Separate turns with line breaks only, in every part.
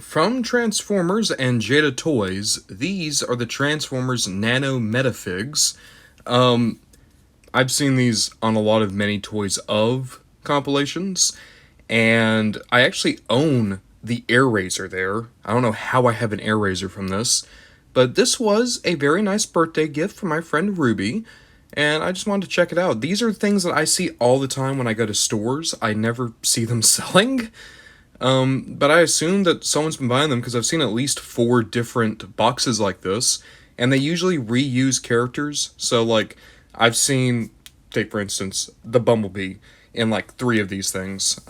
From Transformers and Jada Toys, these are the Transformers Nano MetalFigs. I've seen these on a lot of Many Toys of compilations, and I actually own the Air Razor there. I don't know how I have an Air Razor from this, but this was a very nice birthday gift from my friend Ruby, and I just wanted to check it out. These are things that I see all the time when I go to stores. I never see them selling. But I assume that someone's been buying them because I've seen at least 4 different boxes like this, and they usually reuse characters. So, like, I've seen, take for instance, the Bumblebee in like 3 of these things.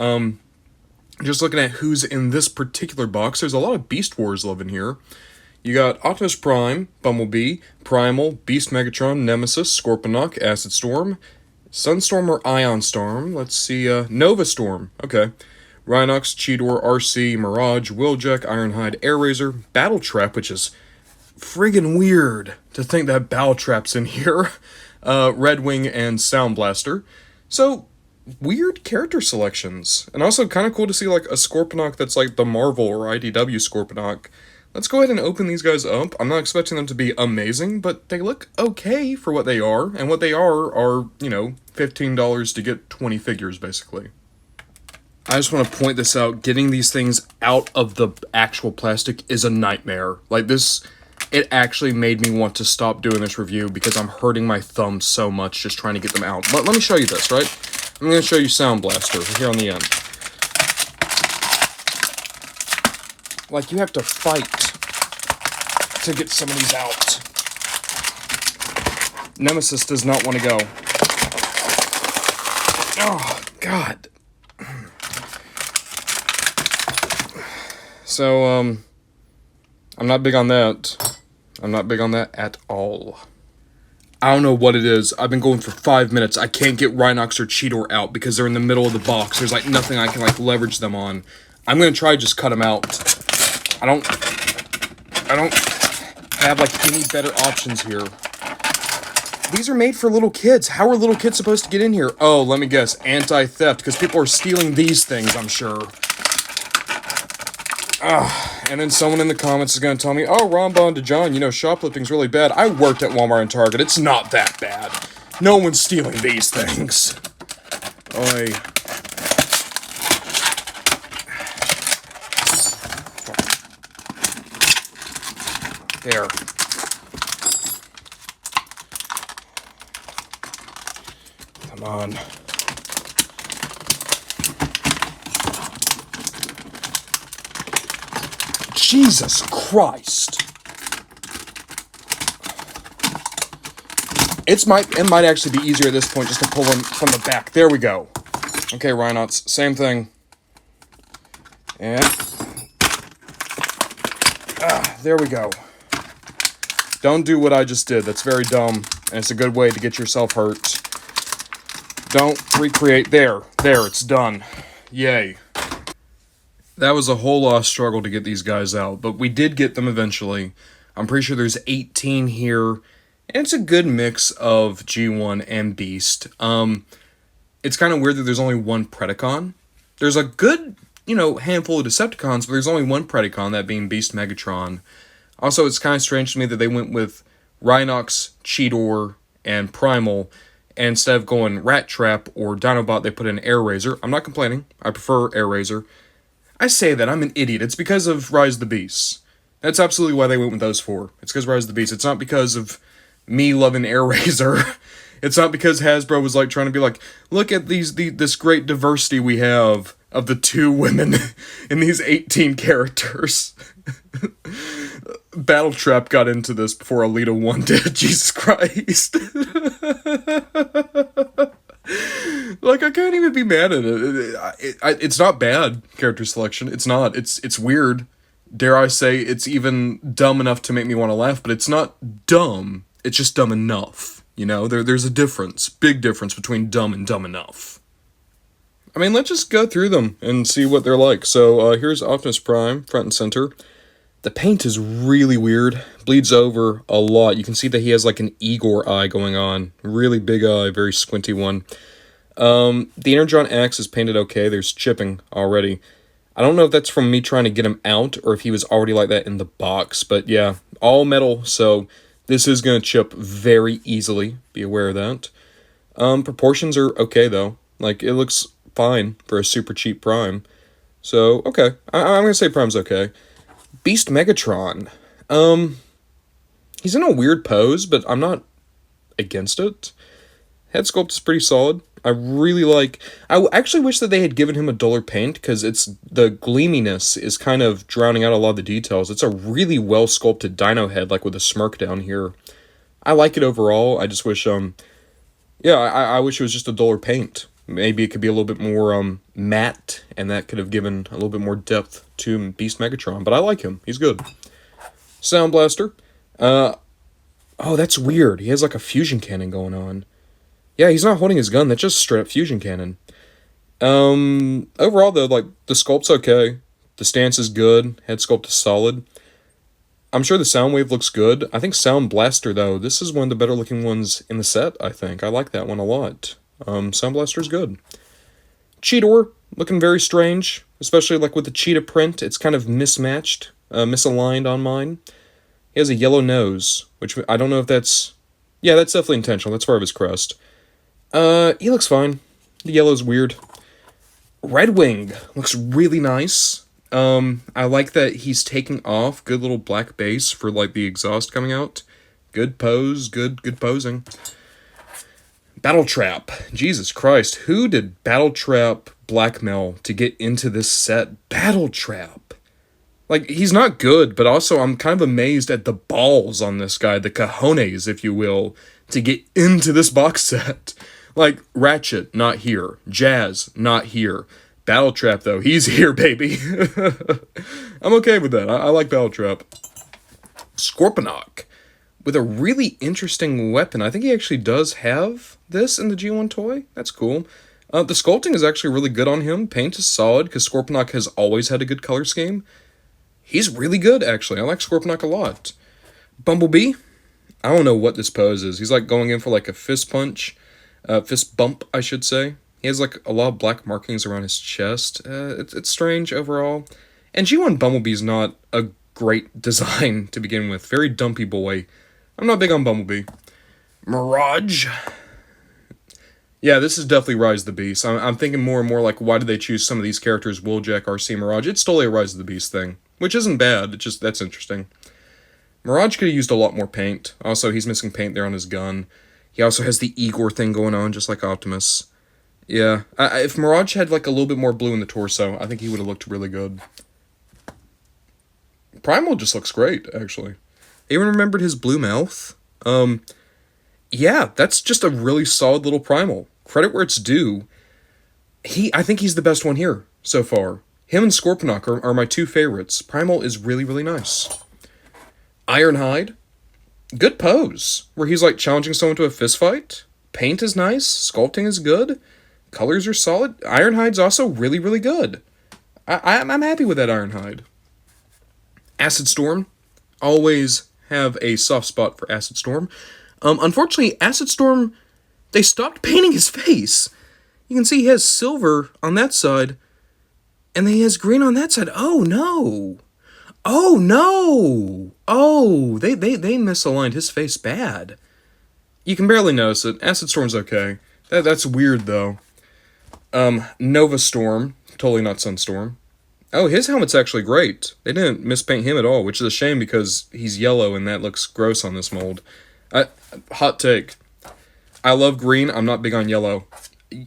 Just looking at who's in this particular box, there's a lot of Beast Wars love in here. You got Optimus Prime, Bumblebee, Primal, Beast Megatron, Nemesis, Scorponok, Acid Storm, Sunstorm or Ion Storm. Let's see, Nova Storm. Okay. Rhinox, Cheetor, RC, Mirage, Wheeljack, Ironhide, Air Razor, Battle Trap, which is friggin' weird to think that Battle Trap's in here, Redwing, and Sound Blaster. So, weird character selections. And also kind of cool to see like a Scorponok that's like the Marvel or IDW Scorponok. Let's go ahead and open these guys up. I'm not expecting them to be amazing, but they look okay for what they are. And what they are, you know, $15 to get 20 figures, basically. I just want to point this out. Getting these things out of the actual plastic is a nightmare. Like this, it actually made me want to stop doing this review because I'm hurting my thumb so much just trying to get them out. But let me show you this, right? I'm going to show you Sound Blaster here on the end. Like, you have to fight to get some of these out. Nemesis does not want to go. Oh, God. So, I'm not big on that. I'm not big on that at all. I don't know what it is. I've been going for 5 minutes. I can't get Rhinox or Cheetor out because they're in the middle of the box. There's, like, nothing I can, like, leverage them on. I'm gonna try to just cut them out. I don't have, like, any better options here. These are made for little kids. How are little kids supposed to get in here? Oh, let me guess. Anti-theft, because people are stealing these things, I'm sure. And then someone in the comments is going to tell me, oh, Rambon to John, you know, shoplifting's really bad. I worked at Walmart and Target. It's not that bad. No one's stealing these things. Oi. There. Come on. Jesus Christ. It might actually be easier at this point just to pull them from the back. There we go. Okay, Rhinots, same thing. And there we go. Don't do what I just did. That's very dumb, and it's a good way to get yourself hurt. Don't recreate. There, it's done. Yay. That was a whole lot of struggle to get these guys out, but we did get them eventually. I'm pretty sure there's 18 here, and it's a good mix of G1 and Beast. It's kind of weird that there's only one Predacon. There's a good, you know, handful of Decepticons, but there's only one Predacon, that being Beast Megatron. Also, it's kind of strange to me that they went with Rhinox, Cheetor, and Primal, and instead of going Rat Trap or Dinobot, they put in Air Razor. I'm not complaining. I prefer Air Razor. I say that, I'm an idiot. It's because of Rise of the Beasts. That's absolutely why they went with those 4. It's because Rise of the Beasts. It's not because of me loving Air Razor. It's not because Hasbro was like trying to be like, look at this great diversity we have of the 2 women in these 18 characters. Battle Trap got into this before Alita 1 did. Jesus Christ. Like, I can't even be mad at it. It's not bad, character selection. It's not. It's weird. Dare I say, it's even dumb enough to make me want to laugh, but it's not dumb. It's just dumb enough. You know, there's a difference. Big difference between dumb and dumb enough. I mean, let's just go through them and see what they're like. So, here's Optimus Prime, front and center. The paint is really weird. Bleeds over a lot. You can see that he has like an Igor eye going on. Really big eye, very squinty one. The Energon Axe is painted okay. There's chipping already. I don't know if that's from me trying to get him out or if he was already like that in the box, but yeah, all metal, so this is going to chip very easily. Be aware of that. Proportions are okay though. Like, it looks fine for a super cheap Prime. So, okay. I'm going to say Prime's okay. Beast Megatron. He's in a weird pose, but I'm not against it. Head sculpt is pretty solid. I really like... actually wish that they had given him a duller paint, because the gleaminess is kind of drowning out a lot of the details. It's a really well-sculpted dino head, like with a smirk down here. I like it overall. I just wish, yeah, I wish it was just a duller paint. Maybe it could be a little bit more, matte, and that could have given a little bit more depth to Beast Megatron. But I like him. He's good. Sound Blaster. Oh, that's weird. He has, like, a fusion cannon going on. Yeah, he's not holding his gun. That's just straight up fusion cannon. Overall, though, like, the sculpt's okay. The stance is good. Head sculpt is solid. I'm sure the Soundwave looks good. I think Sound Blaster, though, this is one of the better looking ones in the set, I think. I like that one a lot. Sound Blaster's good. Cheetor, looking very strange. Especially, like, with the cheetah print. It's kind of mismatched, misaligned on mine. He has a yellow nose, which I don't know if that's... Yeah, that's definitely intentional. That's part of his crest. He looks fine. The yellow's weird. Red Wing looks really nice. I like that he's taking off. Good little black base for, like, the exhaust coming out. Good pose. Good posing. Battle Trap. Jesus Christ. Who did Battle Trap blackmail to get into this set? Battle Trap. Like, he's not good, but also I'm kind of amazed at the balls on this guy, the cojones, if you will, to get into this box set. Like, Ratchet, not here. Jazz, not here. Battle Trap, though, he's here, baby. I'm okay with that. I like Battle Trap. Scorponok, with a really interesting weapon. I think he actually does have this in the G1 toy. That's cool. The sculpting is actually really good on him. Paint is solid, because Scorponok has always had a good color scheme. He's really good, actually. I like Scorponok a lot. Bumblebee. I don't know what this pose is. He's, like, going in for, like, a fist punch. Fist bump, I should say. He has, like, a lot of black markings around his chest. It's strange overall. And G1 Bumblebee's not a great design to begin with. Very dumpy boy. I'm not big on Bumblebee. Mirage. Yeah, this is definitely Rise of the Beast. I'm thinking more and more, like, why did they choose some of these characters? Wheeljack, RC, Mirage. It's totally a Rise of the Beast thing. Which isn't bad. It's just, that's interesting. Mirage could have used a lot more paint. Also, he's missing paint there on his gun. He also has the Igor thing going on, just like Optimus. Yeah, if Mirage had, like, a little bit more blue in the torso, I think he would have looked really good. Primal just looks great, actually. Even remembered his blue mouth? Yeah, that's just a really solid little Primal. Credit where it's due. I think he's the best one here, so far. Him and Scorponok are my two favorites. Primal is really, really nice. Ironhide. Good pose, where he's, like, challenging someone to a fist fight. Paint is nice. Sculpting is good. Colors are solid. Ironhide's also really, really good. I'm happy with that Ironhide. Acid Storm. Always have a soft spot for Acid Storm. Unfortunately, Acid Storm, they stopped painting his face. You can see he has silver on that side, and then he has green on that side. Oh, no. Oh, no. Oh, they misaligned his face bad. You can barely notice it. Acid Storm's okay. That's weird, though. Nova Storm. Totally not Sunstorm. Oh, his helmet's actually great. They didn't mispaint him at all, which is a shame because he's yellow and that looks gross on this mold. Hot take. I love green. I'm not big on yellow.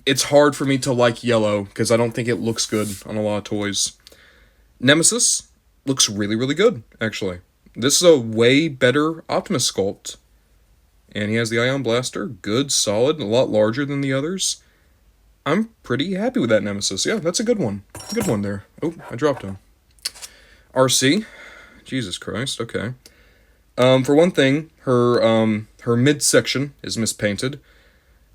It's hard for me to like yellow because I don't think it looks good on a lot of toys. Nemesis looks really, really good, actually. This is a way better Optimus sculpt. And he has the Ion Blaster. Good, solid, a lot larger than the others. I'm pretty happy with that Nemesis. Yeah, that's a good one. Good one there. Oh, I dropped him. RC. Jesus Christ, okay. For one thing, her midsection is mispainted.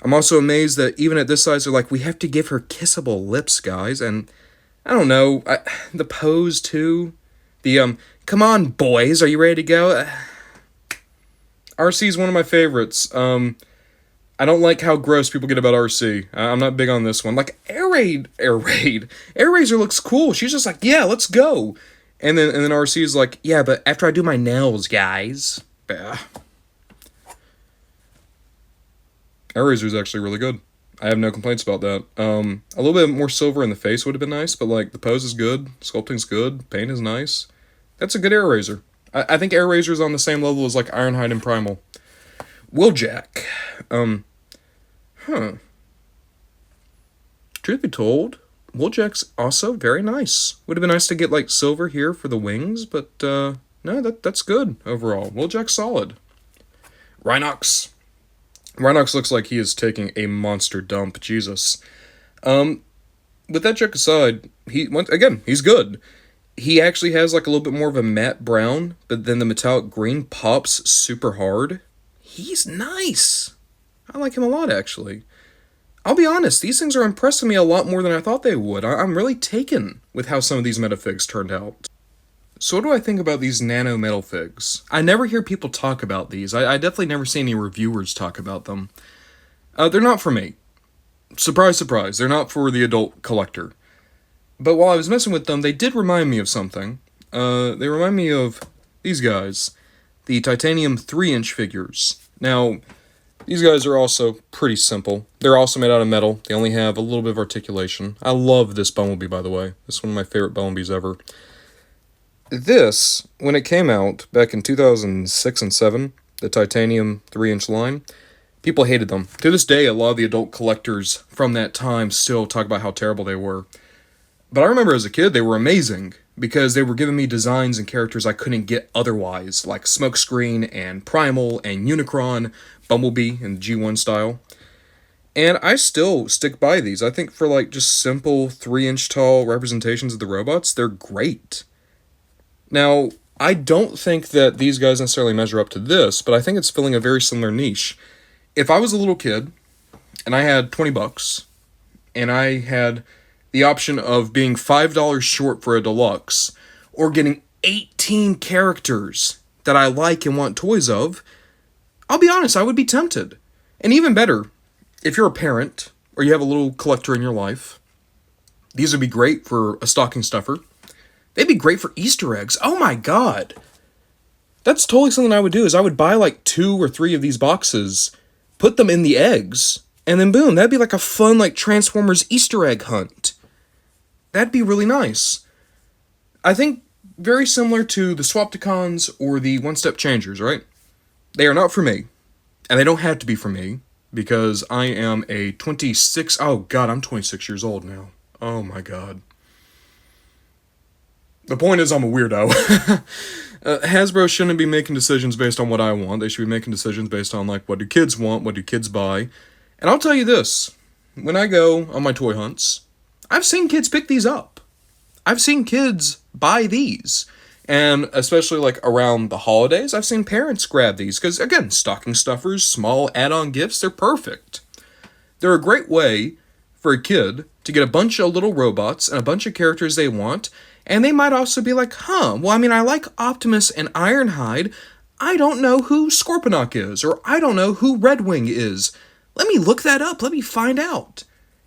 I'm also amazed that even at this size, they're like, we have to give her kissable lips, guys. And I don't know, the pose, too. The, come on, boys, are you ready to go? RC is one of my favorites. I don't like how gross people get about RC. I'm not big on this one. Like, Air Razor looks cool. She's just like, yeah, let's go. And then RC is like, yeah, but after I do my nails, guys. Bah. Air Razor is actually really good. I have no complaints about that. A little bit more silver in the face would have been nice, but like the pose is good, sculpting's good, paint is nice. That's a good Air Razor. I think Air Razor is on the same level as like Ironhide and Primal. Wheeljack. Truth be told, Wheeljack's also very nice. Would have been nice to get like silver here for the wings, but no, that's good overall. Wheeljack's solid. Rhinox. Rhinox looks like he is taking a monster dump. Jesus. With that joke aside, he's good. He actually has like a little bit more of a matte brown, but then the metallic green pops super hard. He's nice. I like him a lot, actually. I'll be honest, these things are impressing me a lot more than I thought they would. I'm really taken with how some of these MetalFigs turned out. So what do I think about these Nano MetalFigs? I never hear people talk about these. I definitely never see any reviewers talk about them. They're not for me. Surprise, surprise, they're not for the adult collector. But while I was messing with them, they did remind me of something. They remind me of these guys. The titanium 3-inch figures. Now, these guys are also pretty simple. They're also made out of metal. They only have a little bit of articulation. I love this Bumblebee, by the way. This is one of my favorite Bumblebees ever. This, when it came out back in 2006 and 7, the titanium 3-inch line, people hated them. To this day, a lot of the adult collectors from that time still talk about how terrible they were. But I remember as a kid, they were amazing, because they were giving me designs and characters I couldn't get otherwise, like Smokescreen and Primal and Unicron, Bumblebee in G1 style. And I still stick by these. I think for like just simple 3-inch tall representations of the robots, they're great. Now, I don't think that these guys necessarily measure up to this, but I think it's filling a very similar niche. If I was a little kid, and I had $20, and I had the option of being $5 short for a deluxe, or getting 18 characters that I like and want toys of, I'll be honest, I would be tempted. And even better, if you're a parent, or you have a little collector in your life, these would be great for a stocking stuffer. They'd be great for Easter eggs. Oh my god. That's totally something I would do, is I would buy like 2 or 3 of these boxes, put them in the eggs, and then boom, that'd be like a fun like Transformers Easter egg hunt. That'd be really nice. I think very similar to the Swapticons or the One-Step Changers, right? They are not for me. And they don't have to be for me, because I am a 26... Oh god, I'm 26 years old now. Oh my god. The point is, I'm a weirdo. Hasbro shouldn't be making decisions based on what I want. They should be making decisions based on, like, what do kids want, what do kids buy. And I'll tell you this. When I go on my toy hunts, I've seen kids pick these up. I've seen kids buy these. And especially, like, around the holidays, I've seen parents grab these. Because, again, stocking stuffers, small add-on gifts, they're perfect. They're a great way for a kid to get a bunch of little robots and a bunch of characters they want. And they might also be like, well, I mean, I like Optimus and Ironhide. I don't know who Scorponok is, or I don't know who Redwing is. Let me look that up. Let me find out.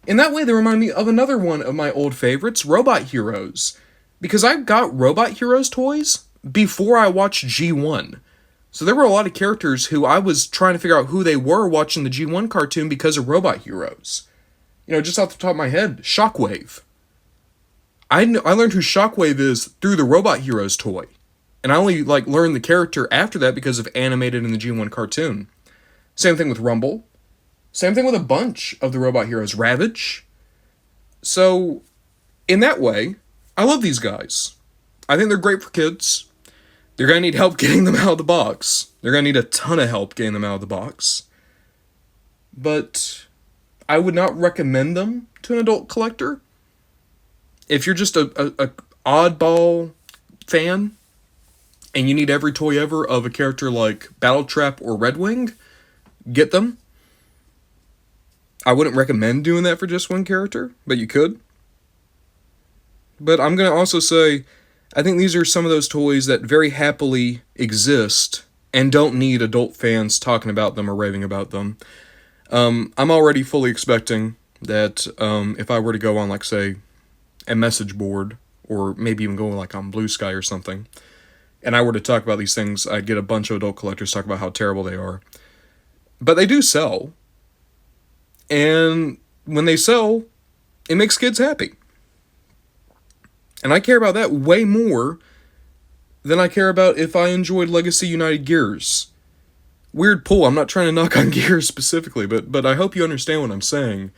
In that way, they remind me of another one of my old favorites, Robot Heroes. Because I got Robot Heroes toys before I watched G1. So there were a lot of characters who I was trying to figure out who they were watching the G1 cartoon because of Robot Heroes. You know, just off the top of my head, Shockwave. I learned who Shockwave is through the Robot Heroes toy. And I only, like, learned the character after that because of animated in the G1 cartoon. Same thing with Rumble. Same thing with a bunch of the Robot Heroes. Ravage. So, in that way, I love these guys. I think they're great for kids. They're going to need help getting them out of the box. They're going to need a ton of help getting them out of the box. But I would not recommend them to an adult collector. If you're just a oddball fan, and you need every toy ever of a character like Battletrap or Redwing, get them. I wouldn't recommend doing that for just one character, but you could. But I'm going to also say, I think these are some of those toys that very happily exist and don't need adult fans talking about them or raving about them. I'm already fully expecting that if I were to go on, like, say, a message board, or maybe even go like on Blue Sky or something, and I were to talk about these things, I'd get a bunch of adult collectors talk about how terrible they are. But they do sell, and when they sell, it makes kids happy. And I care about that way more than I care about if I enjoyed Legacy United Gears. Weird pull, I'm not trying to knock on Gears specifically, but I hope you understand what I'm saying.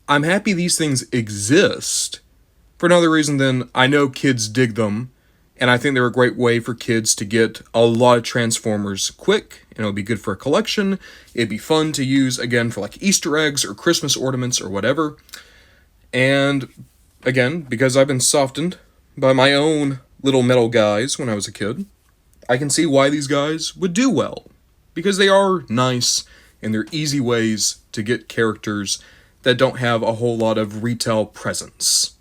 I'm happy these things exist for another reason than I know kids dig them, and I think they're a great way for kids to get a lot of Transformers quick, and it'll be good for a collection. It'd be fun to use, again, for like Easter eggs or Christmas ornaments or whatever. And, again, because I've been softened by my own little metal guys when I was a kid, I can see why these guys would do well. Because they are nice, and they're easy ways to get characters that don't have a whole lot of retail presence.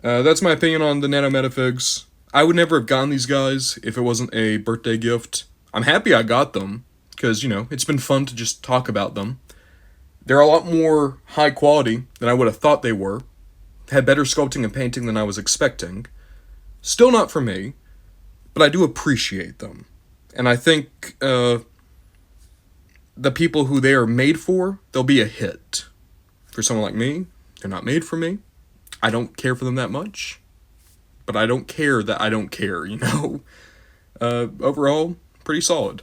That's my opinion on the Nano MetalFigs. I would never have gotten these guys if it wasn't a birthday gift. I'm happy I got them, because, it's been fun to just talk about them. They're a lot more high quality than I would have thought they were. Had better sculpting and painting than I was expecting. Still not for me, but I do appreciate them. And I think the people who they are made for, they'll be a hit. For someone like me, they're not made for me. I don't care for them that much. But I don't care that I don't care, Overall, pretty solid.